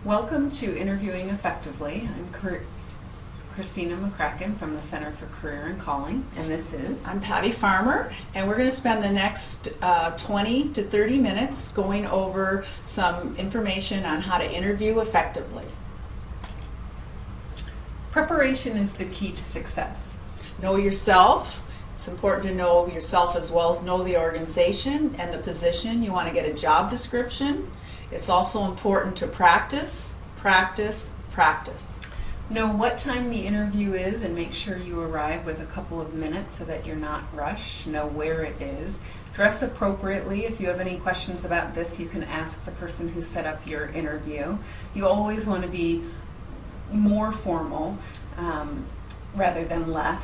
Welcome to Interviewing Effectively. I'm Christina McCracken from the Center for Career and Calling, and this is... I'm Patty Farmer, and we're going to spend the next 20 to 30 minutes going over some information on how to interview effectively. Preparation is the key to success. Know yourself. It's important to know yourself as well as know the organization and the position. You want to get a job description. It's also important to practice, practice, practice. Know what time the interview is and make sure you arrive with a couple of minutes so that you're not rushed. Know where it is. Dress appropriately. If you have any questions about this, you can ask the person who set up your interview. You always want to be more formal rather than less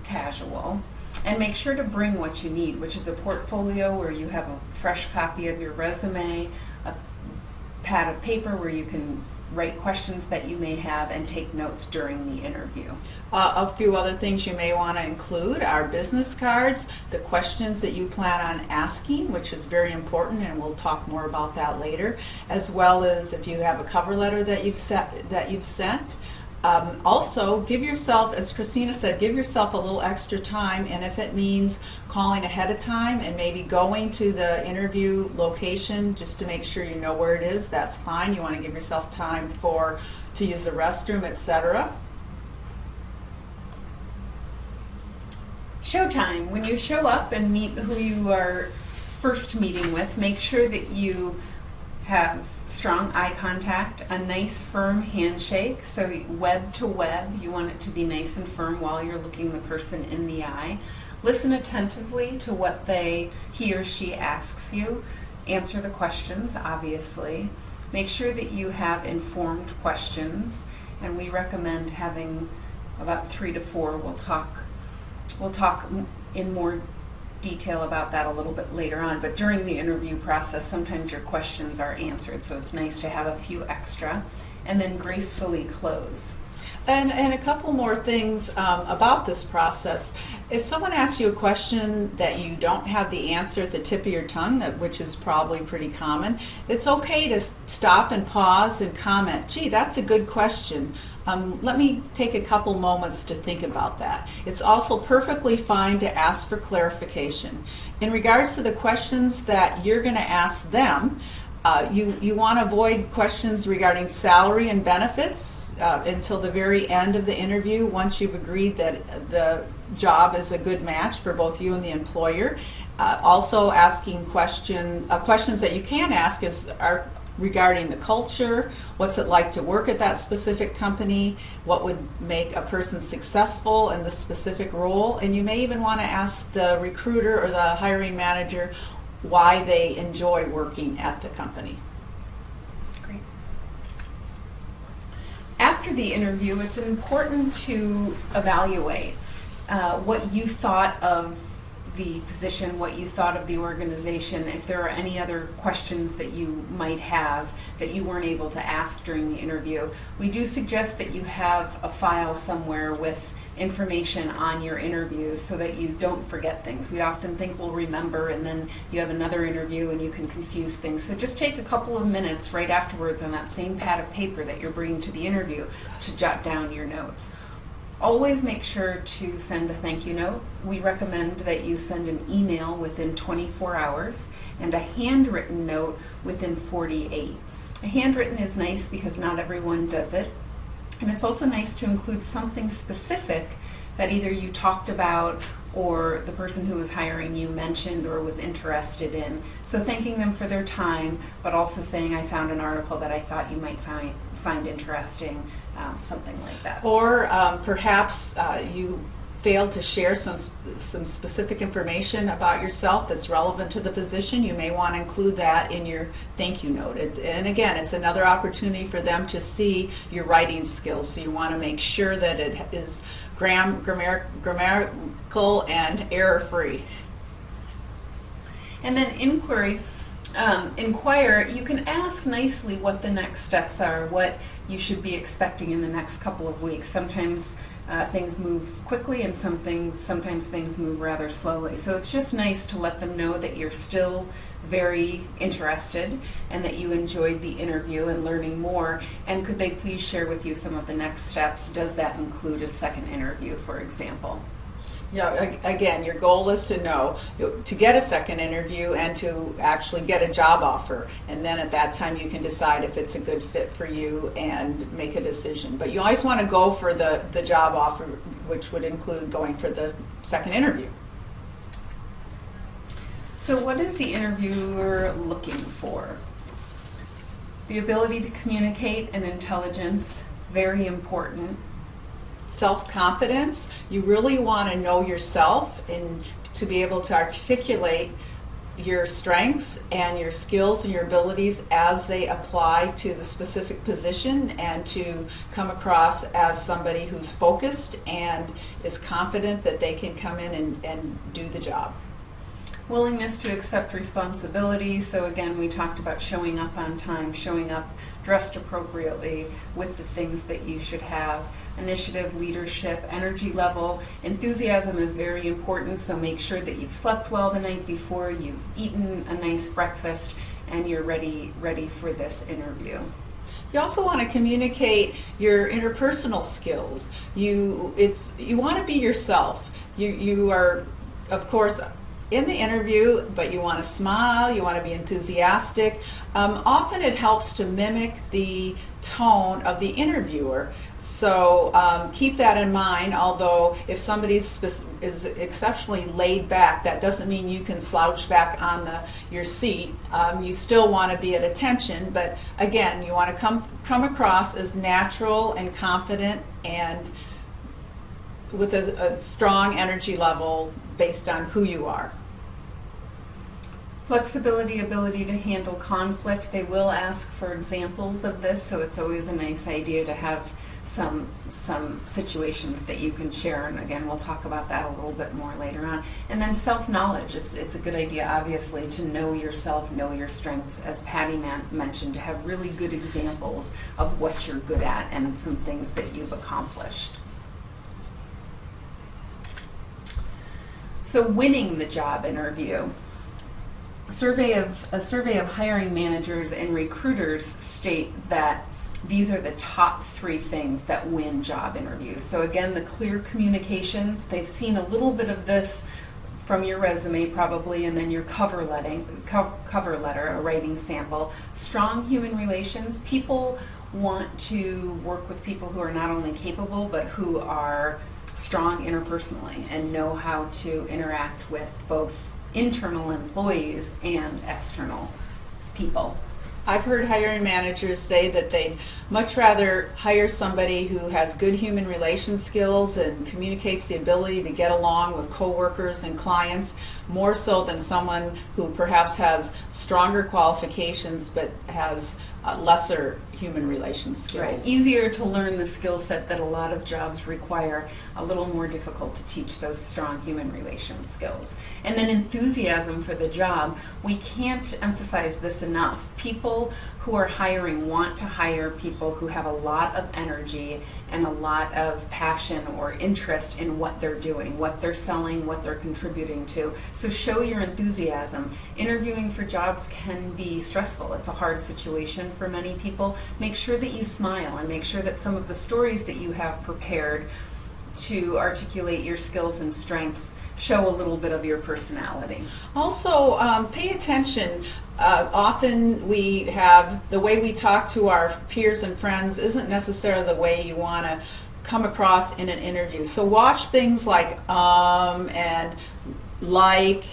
casual. And make sure to bring what you need, which is a portfolio where you have a fresh copy of your resume, a pad of paper where you can write questions that you may have and take notes during the interview. A few other things you may want to include are business cards, the questions that you plan on asking, which is very important, and we'll talk more about that later, as well as if you have a cover letter that you've sent. Also, give yourself, as Christina said, give yourself a little extra time, and if it means calling ahead of time and maybe going to the interview location just to make sure you know where it is, that's fine. You want to give yourself time to use the restroom, etc. Showtime. When you show up and meet who you are first meeting with, make sure that you have strong eye contact, a nice firm handshake, so web to web, you want it to be nice and firm while you're looking the person in the eye. Listen attentively to what he or she asks you. Answer the questions, obviously. Make sure that you have informed questions, and we recommend having about 3 to 4. We'll talk in more detail about that a little bit later on, but during the interview process sometimes your questions are answered, so it's nice to have a few extra. And then gracefully close. And a couple more things about this process. If someone asks you a question that you don't have the answer at the tip of your tongue, which is probably pretty common, it's okay to stop and pause and comment, gee, that's a good question. Let me take a couple moments to think about that. It's also perfectly fine to ask for clarification. In regards to the questions that you're going to ask them, you want to avoid questions regarding salary and benefits until the very end of the interview, once you've agreed that the job is a good match for both you and the employer. Also asking questions that you can ask are regarding the culture, what's it like to work at that specific company, what would make a person successful in the specific role, and you may even want to ask the recruiter or the hiring manager why they enjoy working at the company. Great. After the interview, it's important to evaluate what you thought of the position, what you thought of the organization, if there are any other questions that you might have that you weren't able to ask during the interview. We do suggest that you have a file somewhere with information on your interviews so that you don't forget things. We often think we'll remember, and then you have another interview and you can confuse things. So just take a couple of minutes right afterwards on that same pad of paper that you're bringing to the interview to jot down your notes. Always make sure to send a thank you note. We recommend that you send an email within 24 hours and a handwritten note within 48. A handwritten is nice because not everyone does it. And it's also nice to include something specific that either you talked about or the person who was hiring you mentioned or was interested in. So thanking them for their time, but also saying, I found an article that I thought you might find interesting, something like that. Or perhaps you failed to share some specific information about yourself that's relevant to the position. You may want to include that in your thank you note. And again, it's another opportunity for them to see your writing skills, so you want to make sure that it is grammatical and error-free. And then inquire. You can ask nicely what the next steps are, what you should be expecting in the next couple of weeks. Sometimes things move quickly and sometimes things move rather slowly. So it's just nice to let them know that you're still very interested and that you enjoyed the interview and learning more. And could they please share with you some of the next steps? Does that include a second interview, for example? Yeah, again, your goal is to know, to get a second interview and to actually get a job offer. And then at that time you can decide if it's a good fit for you and make a decision. But you always want to go for the job offer, which would include going for the second interview. So what is the interviewer looking for? The ability to communicate and intelligence, very important. Self-confidence, you really want to know yourself and to be able to articulate your strengths and your skills and your abilities as they apply to the specific position, and to come across as somebody who's focused and is confident that they can come in and do the job. Willingness to accept responsibility. So again, we talked about showing up on time, showing up dressed appropriately with the things that you should have. Initiative, leadership, energy level. Enthusiasm is very important, so make sure that you've slept well the night before, you've eaten a nice breakfast, and you're ready for this interview. You also want to communicate your interpersonal skills. You want to be yourself. You are, of course, in the interview, but you want to smile, you want to be enthusiastic. Often it helps to mimic the tone of the interviewer. So keep that in mind, although if somebody is exceptionally laid back, that doesn't mean you can slouch back on your seat. You still want to be at attention, but again, you want to come across as natural and confident and with a strong energy level based on who you are. Flexibility, ability to handle conflict. They will ask for examples of this, so it's always a nice idea to have some situations that you can share, and again, we'll talk about that a little bit more later on. And then self-knowledge. It's a good idea, obviously, to know yourself, know your strengths, as Patty mentioned, to have really good examples of what you're good at and some things that you've accomplished. So winning the job interview. A survey of hiring managers and recruiters state that these are the top 3 things that win job interviews. So again, the clear communications. They've seen a little bit of this from your resume probably, and then your cover letter, a writing sample. Strong human relations. People want to work with people who are not only capable, but who are strong interpersonally and know how to interact with both internal employees and external people. I've heard hiring managers say that they'd much rather hire somebody who has good human relations skills and communicates the ability to get along with coworkers and clients, more so than someone who perhaps has stronger qualifications but has lesser human relations skills. Right. Easier to learn the skill set that a lot of jobs require, a little more difficult to teach those strong human relations skills. And then enthusiasm for the job. We can't emphasize this enough. People who are hiring want to hire people who have a lot of energy and a lot of passion or interest in what they're doing, what they're selling, what they're contributing to. So show your enthusiasm. Interviewing for jobs can be stressful. It's a hard situation for many people. Make sure that you smile and make sure that some of the stories that you have prepared to articulate your skills and strengths show a little bit of your personality. Also, pay attention. Often we have the way we talk to our peers and friends isn't necessarily the way you want to come across in an interview. So watch things like and like,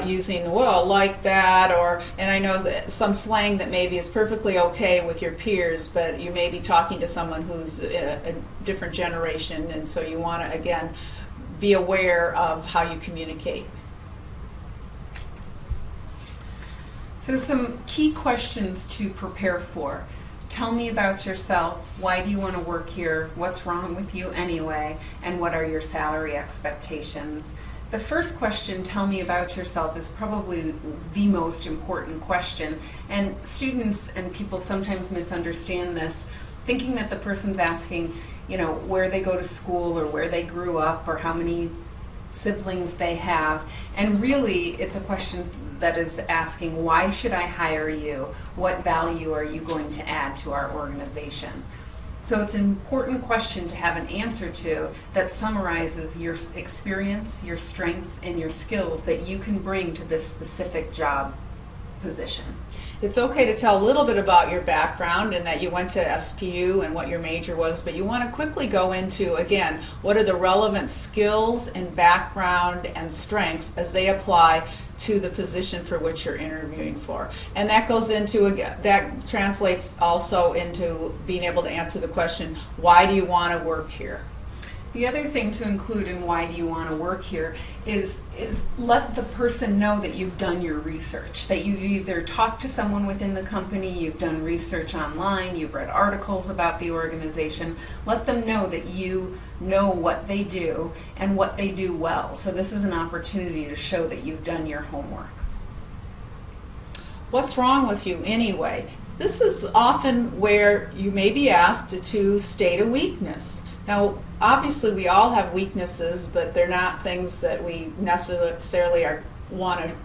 using well, like that, or, and I know that some slang that maybe is perfectly okay with your peers, but you may be talking to someone who's a different generation, and so you want to, again, be aware of how you communicate. So some key questions to prepare for. Tell me about yourself. Why do you want to work here? What's wrong with you anyway? And what are your salary expectations? The first question, tell me about yourself, is probably the most important question. And students and people sometimes misunderstand this, thinking that the person's asking, where they go to school or where they grew up or how many siblings they have. And really, it's a question that is asking, why should I hire you? What value are you going to add to our organization? So it's an important question to have an answer to that summarizes your experience, your strengths, and your skills that you can bring to this specific job position. It's okay to tell a little bit about your background and that you went to SPU and what your major was, but you want to quickly go into, again, what are the relevant skills and background and strengths as they apply to the position for which you're interviewing for. And that goes into, that translates also into being able to answer the question, why do you want to work here? The other thing to include in why do you want to work here is let the person know that you've done your research, that you've either talked to someone within the company, you've done research online, you've read articles about the organization. Let them know that you know what they do and what they do well. So this is an opportunity to show that you've done your homework. What's wrong with you anyway? This is often where you may be asked to state a weakness. Now, obviously, we all have weaknesses, but they're not things that we necessarily want to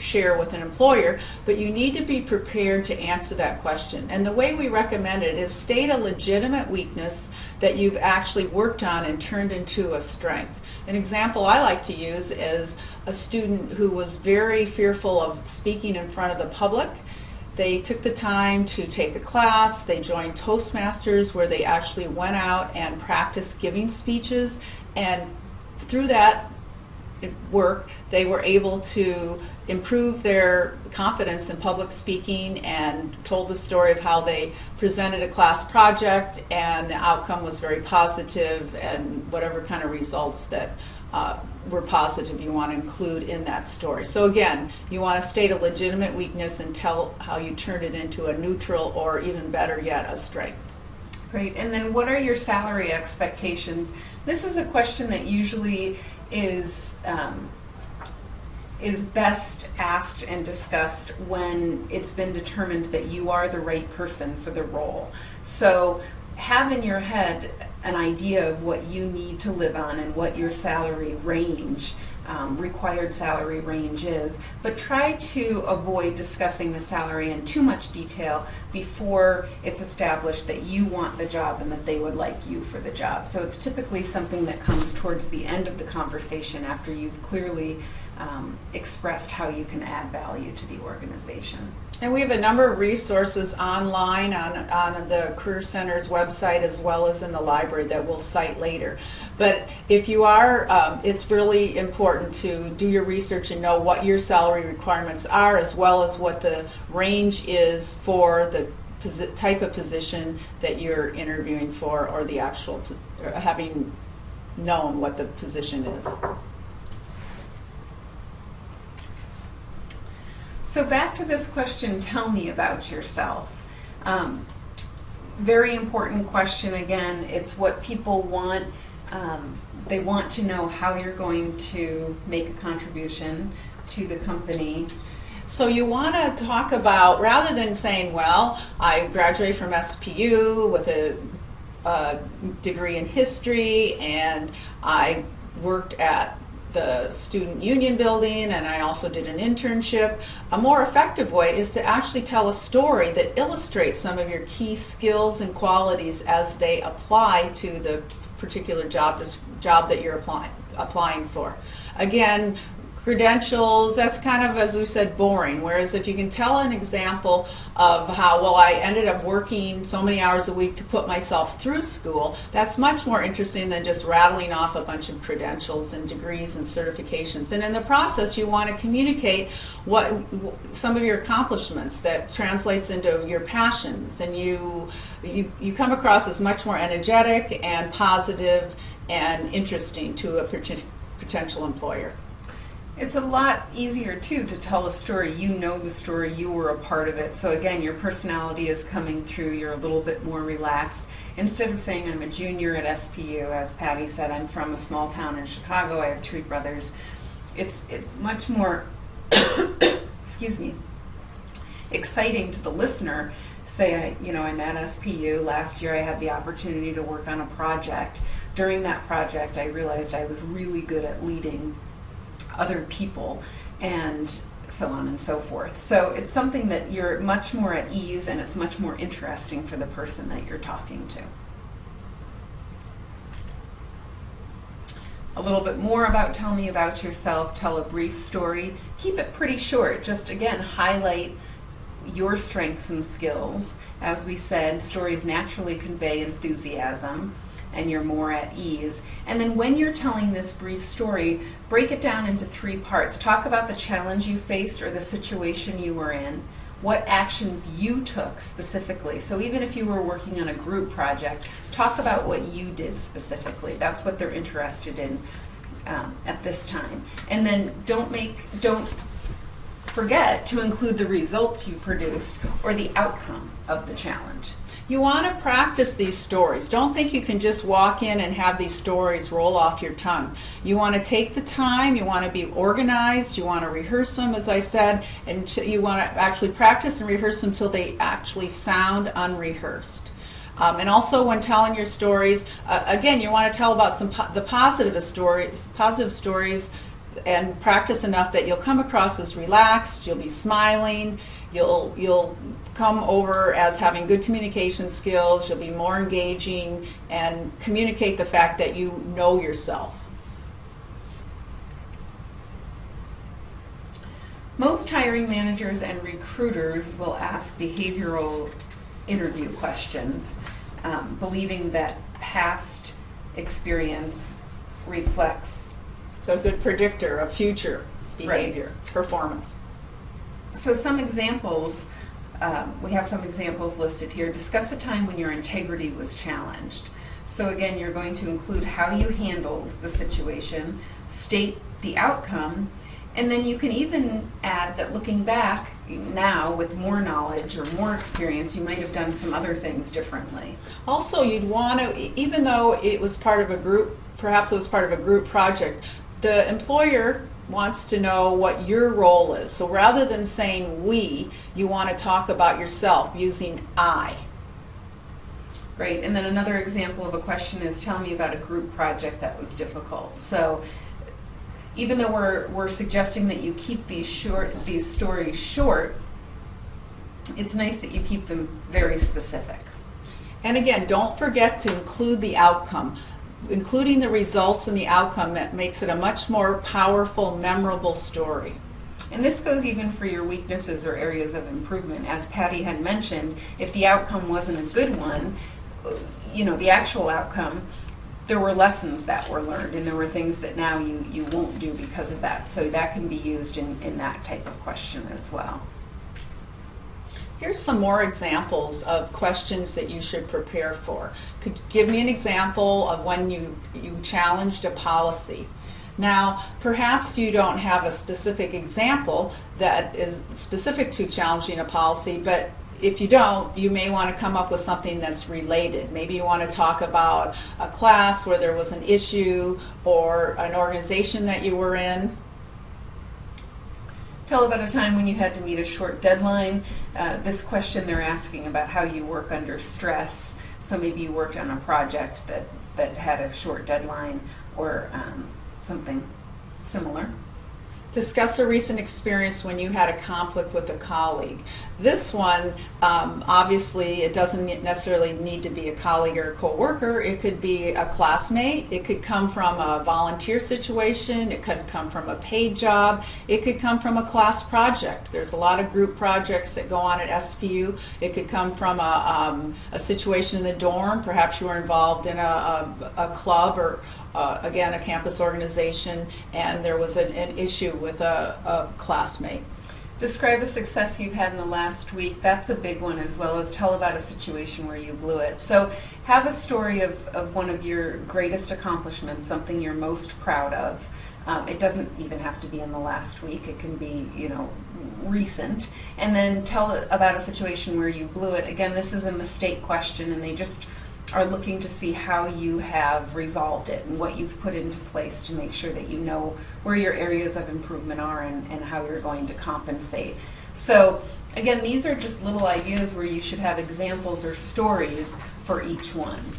share with an employer, but you need to be prepared to answer that question. And the way we recommend it is state a legitimate weakness that you've actually worked on and turned into a strength. An example I like to use is a student who was very fearful of speaking in front of the public. They took the time to take a class. They joined Toastmasters, where they actually went out and practiced giving speeches, and through that work they were able to improve their confidence in public speaking and told the story of how they presented a class project and the outcome was very positive, and whatever kind of results that were positive you want to include in that story. So again, you want to state a legitimate weakness and tell how you turned it into a neutral, or even better yet, a strength. Great. And then what are your salary expectations? This is a question that usually is best asked and discussed when it's been determined that you are the right person for the role. So have in your head an idea of what you need to live on and what your salary range, required salary range is, but try to avoid discussing the salary in too much detail before it's established that you want the job and that they would like you for the job. So it's typically something that comes towards the end of the conversation after you've clearly expressed how you can add value to the organization. And we have a number of resources online on the Career Center's website as well as in the library that we'll cite later. But if you are, it's really important to do your research and know what your salary requirements are, as well as what the range is for the type of position that you're interviewing for, or the actual, having known what the position is. So back to this question, tell me about yourself. Very important question again. It's what people want. They want to know how you're going to make a contribution to the company. So you want to talk about, rather than saying, well, I graduated from SPU with a degree in history, and I worked at the student union building, and I also did an internship. A more effective way is to actually tell a story that illustrates some of your key skills and qualities as they apply to the particular job that you're applying for. Again, credentials, that's kind of, as we said, boring. Whereas if you can tell an example of how, well, I ended up working so many hours a week to put myself through school, that's much more interesting than just rattling off a bunch of credentials and degrees and certifications. And in the process, you want to communicate some of your accomplishments that translates into your passions, and you come across as much more energetic and positive and interesting to a potential employer. It's a lot easier, too, to tell a story. You know the story. You were a part of it. So, again, your personality is coming through. You're a little bit more relaxed. Instead of saying, I'm a junior at SPU, as Patty said, I'm from a small town in Chicago. I have 3 brothers. It's much more excuse me, exciting to the listener say I'm at SPU. Last year I had the opportunity to work on a project. During that project I realized I was really good at leading other people, and so on and so forth. So it's something that you're much more at ease, and it's much more interesting for the person that you're talking to. A little bit more about tell me about yourself. Tell a brief story. Keep it pretty short. Just again highlight your strengths and skills. As we said, stories naturally convey enthusiasm, and you're more at ease. And then when you're telling this brief story, break it down into 3 parts. Talk about the challenge you faced or the situation you were in, what actions you took specifically. So even if you were working on a group project, talk about what you did specifically. That's what they're interested in at this time. And then don't forget to include the results you produced or the outcome of the challenge. You want to practice these stories. Don't think you can just walk in and have these stories roll off your tongue. You want to take the time, you want to be organized, you want to rehearse them, as I said, and you want to actually practice and rehearse them until they actually sound unrehearsed. And also when telling your stories, again, you want to tell about the positive stories, and practice enough that you'll come across as relaxed, you'll be smiling, you'll come over as having good communication skills, you'll be more engaging, and communicate the fact that you know yourself. Most hiring managers and recruiters will ask behavioral interview questions, believing that past experience reflects. So a good predictor of future behavior, right. Performance. So some examples, we have some examples listed here. Discuss a time when your integrity was challenged. So again, you're going to include how you handled the situation, state the outcome, and then you can even add that looking back now with more knowledge or more experience, you might have done some other things differently. Also, you'd want to, even though it was part of a group, perhaps it was part of a group project, the employer wants to know what your role is. So rather than saying we, you want to talk about yourself using I. Great. And then another example of a question is, tell me about a group project that was difficult. So even though we're suggesting that you keep these stories short, it's nice that you keep them very specific. And again, don't forget to include the outcome. Including the results and the outcome, that makes it a much more powerful, memorable story. And this goes even for your weaknesses or areas of improvement. As Patty had mentioned, if the outcome wasn't a good one, the actual outcome, there were lessons that were learned, and there were things that now you won't do because of that. So that can be used in that type of question as well. Here's some more examples of questions that you should prepare for. Could you give me an example of when you challenged a policy? Now, perhaps you don't have a specific example that is specific to challenging a policy, but if you don't, you may want to come up with something that's related. Maybe you want to talk about a class where there was an issue or an organization that you were in. Tell about a time when you had to meet a short deadline. This question they're asking about how you work under stress. So maybe you worked on a project that had a short deadline or something similar. Discuss a recent experience when you had a conflict with a colleague. This one, obviously, it doesn't necessarily need to be a colleague or a co-worker. It could be a classmate. It could come from a volunteer situation. It could come from a paid job. It could come from a class project. There's a lot of group projects that go on at SPU. It could come from a situation in the dorm. Perhaps you were involved in a club or again, a campus organization, and there was an issue with a classmate. Describe a success you've had in the last week. That's a big one, as well as tell about a situation where you blew it. So have a story of one of your greatest accomplishments, something you're most proud of. It doesn't even have to be in the last week. It can be, recent. And then tell about a situation where you blew it. Again, this is a mistake question, and they just are looking to see how you have resolved it and what you've put into place to make sure that you know where your areas of improvement are and how you're going to compensate. So again, these are just little ideas where you should have examples or stories for each one.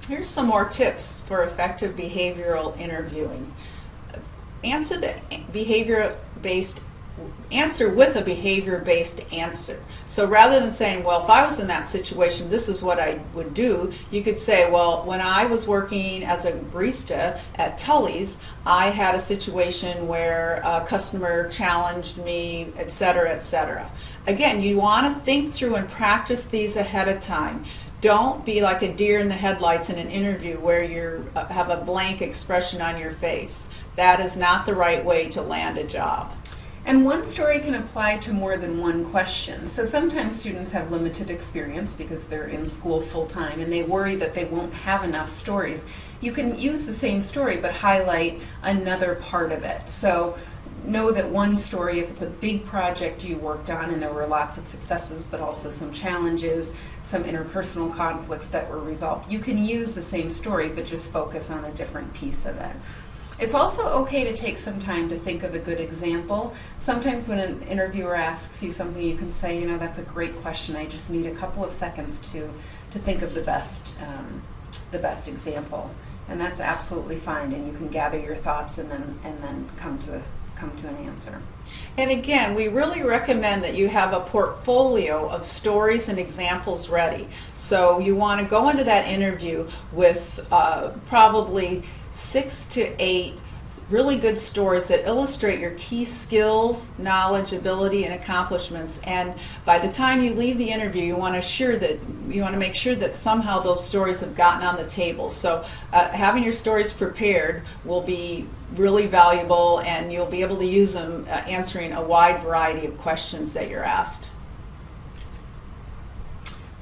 Here's some more tips for effective behavioral interviewing. Answer with a behavior-based answer. So rather than saying, well, if I was in that situation, this is what I would do, you could say, well, when I was working as a barista at Tully's, I had a situation where a customer challenged me, etc., etc. Again, you want to think through and practice these ahead of time. Don't be like a deer in the headlights in an interview where you have a blank expression on your face. That is not the right way to land a job. And one story can apply to more than one question. So sometimes students have limited experience because they're in school full-time and they worry that they won't have enough stories. You can use the same story but highlight another part of it. So know that one story, if it's a big project you worked on and there were lots of successes but also some challenges, some interpersonal conflicts that were resolved, you can use the same story but just focus on a different piece of it. It's also okay to take some time to think of a good example. Sometimes when an interviewer asks you something, you can say, you know, that's a great question. I just need a couple of seconds to think of the best example. And that's absolutely fine. And you can gather your thoughts and then come to an answer. And again, we really recommend that you have a portfolio of stories and examples ready. So you want to go into that interview with probably 6 to 8 really good stories that illustrate your key skills, knowledge, ability, and accomplishments. And by the time you leave the interview, you want to make sure that somehow those stories have gotten on the table. So having your stories prepared will be really valuable, and you'll be able to use them answering a wide variety of questions that you're asked.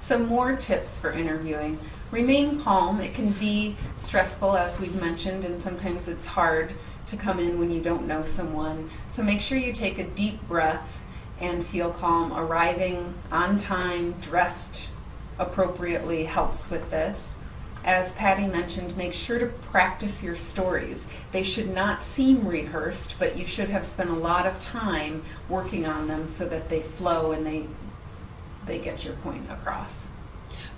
Some more tips for interviewing. Remain calm. It can be stressful, as we've mentioned, and sometimes it's hard to come in when you don't know someone. So make sure you take a deep breath and feel calm. Arriving on time, dressed appropriately helps with this. As Patty mentioned, make sure to practice your stories. They should not seem rehearsed, but you should have spent a lot of time working on them so that they flow and they get your point across.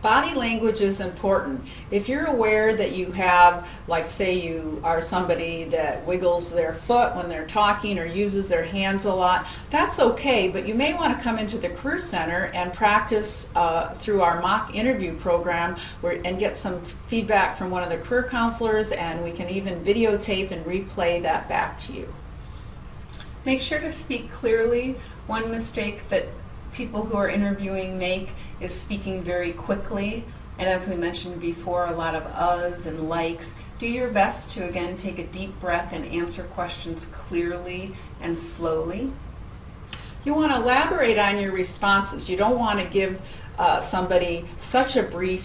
Body language is important. If you're aware that you have, like say you are somebody that wiggles their foot when they're talking or uses their hands a lot, that's okay, but you may want to come into the Career Center and practice through our mock interview program and get some feedback from one of the career counselors, and we can even videotape and replay that back to you. Make sure to speak clearly. One mistake that people who are interviewing make is speaking very quickly, and as we mentioned before, a lot of uhs and likes. Do your best to again take a deep breath and answer questions clearly and slowly. You want to elaborate on your responses. You don't want to give somebody such a brief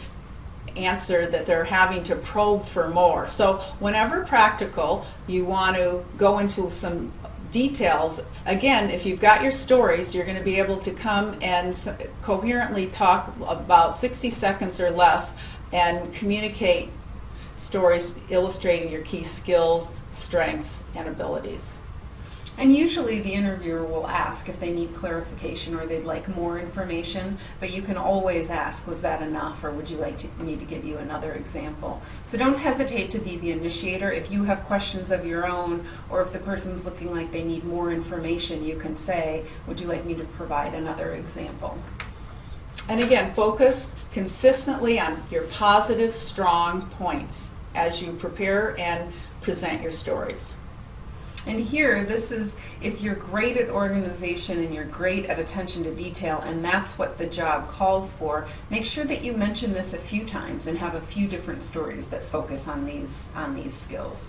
answer that they're having to probe for more. So whenever practical, you want to go into some details. Again, if you've got your stories, you're going to be able to come and coherently talk about 60 seconds or less and communicate stories illustrating your key skills, strengths, and abilities. And usually the interviewer will ask if they need clarification or they'd like more information, but you can always ask, was that enough, or would you like me to give you another example? So don't hesitate to be the initiator. If you have questions of your own, or if the person's looking like they need more information, you can say, would you like me to provide another example? And again, focus consistently on your positive, strong points as you prepare and present your stories. And here, this is, if you're great at organization and you're great at attention to detail, and that's what the job calls for, make sure that you mention this a few times and have a few different stories that focus on these skills.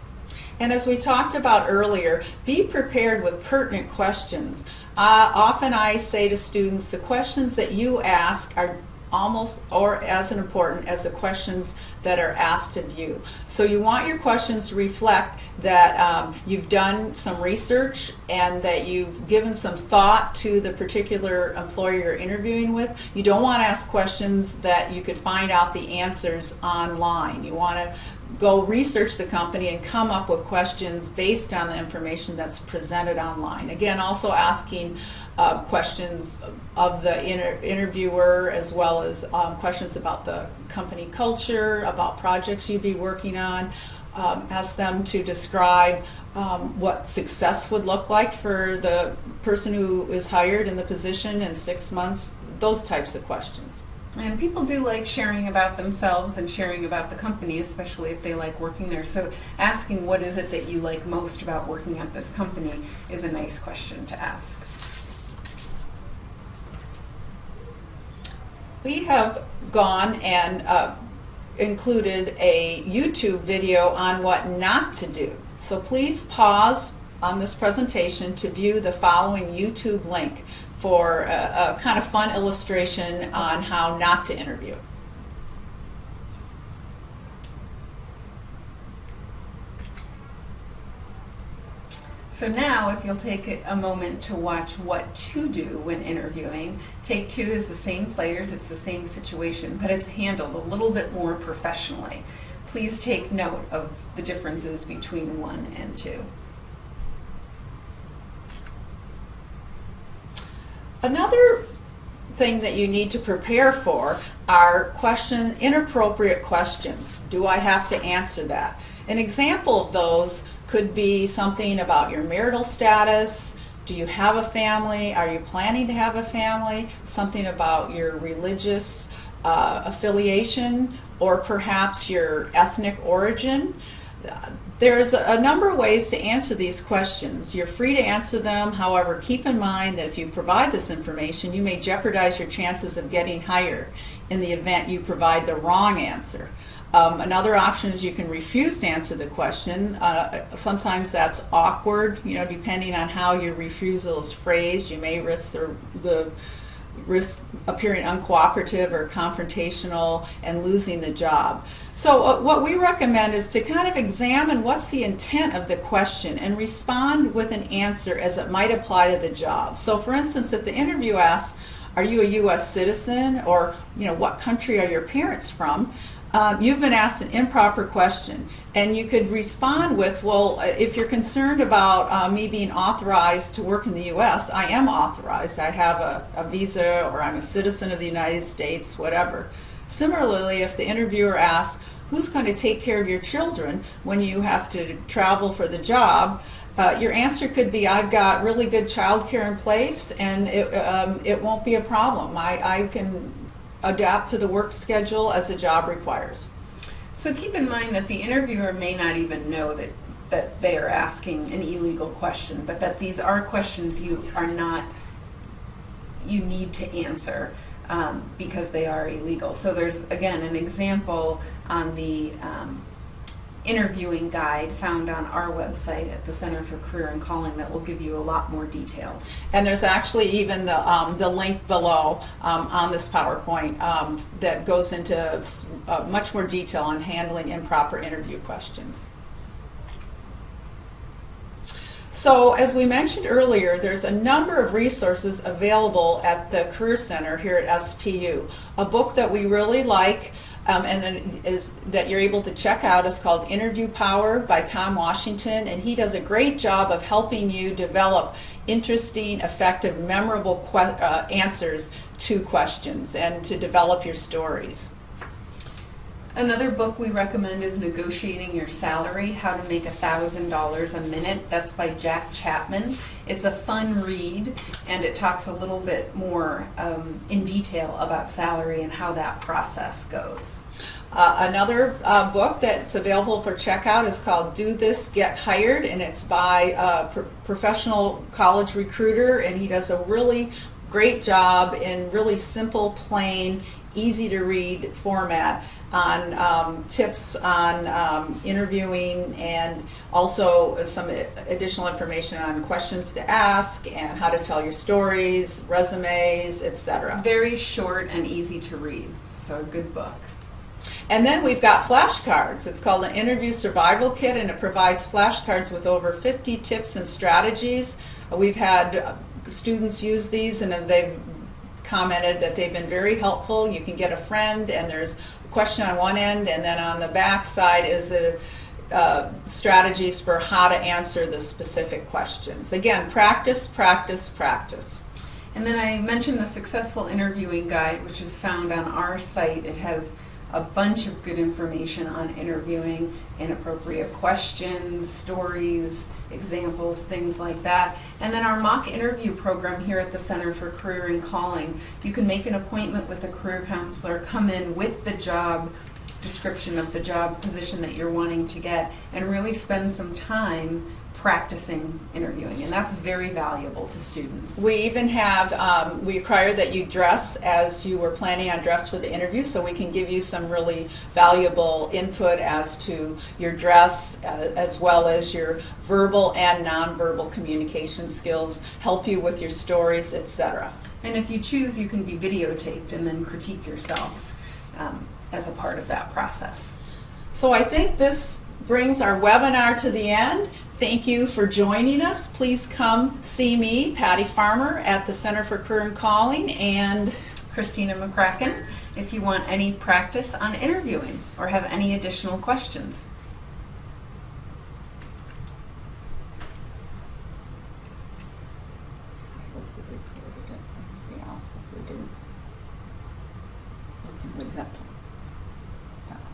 And as we talked about earlier, be prepared with pertinent questions. Often I say to students, the questions that you ask are almost or as important as the questions that are asked of you. So you want your questions to reflect that you've done some research and that you've given some thought to the particular employer you're interviewing with. You don't want to ask questions that you could find out the answers online. You want to go research the company and come up with questions based on the information that's presented online. Again, also asking questions of the interviewer, as well as questions about the company culture, about projects you'd be working on. Ask them to describe what success would look like for the person who is hired in the position in 6 months, those types of questions. And people do like sharing about themselves and sharing about the company, especially if they like working there. So asking what is it that you like most about working at this company is a nice question to ask. We have gone and included a YouTube video on what not to do. So please pause on this presentation to view the following YouTube link for a kind of fun illustration on how not to interview. So now, if you'll take a moment to watch what to do when interviewing. Take 2 is the same players, it's the same situation, but it's handled a little bit more professionally. Please take note of the differences between 1 and 2. Another thing that you need to prepare for are inappropriate questions. Do I have to answer that? An example of those could be something about your marital status. Do you have a family? Are you planning to have a family? Something about your religious affiliation, or perhaps your ethnic origin. There's a number of ways to answer these questions. You're free to answer them. However, keep in mind that if you provide this information, you may jeopardize your chances of getting hired in the event you provide the wrong answer. Another option is you can refuse to answer the question. Sometimes that's awkward, depending on how your refusal is phrased. You may risk risk appearing uncooperative or confrontational and losing the job. So what we recommend is to kind of examine what's the intent of the question and respond with an answer as it might apply to the job. So for instance, if the interview asks, are you a U.S. citizen, or what country are your parents from? You've been asked an improper question, and you could respond with, well, if you're concerned about me being authorized to work in the U.S., I am authorized. I have a visa, or I'm a citizen of the United States, whatever. Similarly, if the interviewer asks, who's going to take care of your children when you have to travel for the job, your answer could be, I've got really good child care in place, and it won't be a problem. I can adapt to the work schedule as the job requires. So keep in mind that the interviewer may not even know that they are asking an illegal question, but that these are questions you need to answer because they are illegal. So there's, again, an example on the interviewing guide found on our website at the Center for Career and Calling that will give you a lot more details. And there's actually even the link below on this PowerPoint that goes into much more detail on handling improper interview questions. So as we mentioned earlier, there's a number of resources available at the Career Center here at SPU. A book that we really like that you're able to check out is called Interview Power by Tom Washington, and he does a great job of helping you develop interesting, effective, memorable answers to questions and to develop your stories. Another book we recommend is Negotiating Your Salary, How to Make $1,000 a Minute. That's by Jack Chapman. It's a fun read, and it talks a little bit more in detail about salary and how that process goes. Another book that's available for checkout is called Do This, Get Hired, and it's by a professional college recruiter, and he does a really great job in really simple, plain, easy to read format on tips on interviewing, and also some additional information on questions to ask and how to tell your stories, resumes, etc. Very short and easy to read, so a good book. And then we've got flashcards. It's called an Interview Survival Kit, and it provides flashcards with over 50 tips and strategies. We've had students use these, and they've commented that they've been very helpful. You can get a friend, and there's question on one end, and then on the back side is strategies for how to answer the specific questions. Again, practice, practice, practice. And then I mentioned the Successful Interviewing Guide, which is found on our site. It has a bunch of good information on interviewing, inappropriate questions, stories, examples, things like that. And then our mock interview program here at the Center for Career and Calling. You can make an appointment with a career counselor, come in with the job description of the job position that you're wanting to get, and really spend some time practicing interviewing, and that's very valuable to students. We even have, we require that you dress as you were planning on dress for the interview, so we can give you some really valuable input as to your dress, as well as your verbal and nonverbal communication skills, help you with your stories, etc. And if you choose, you can be videotaped and then critique yourself as a part of that process. So I think this brings our webinar to the end. Thank you for joining us. Please come see me, Patty Farmer, at the Center for Career and Calling, and Christina McCracken, if you want any practice on interviewing or have any additional questions. I hope we recorded it. Yeah, if we didn't, we can leave that.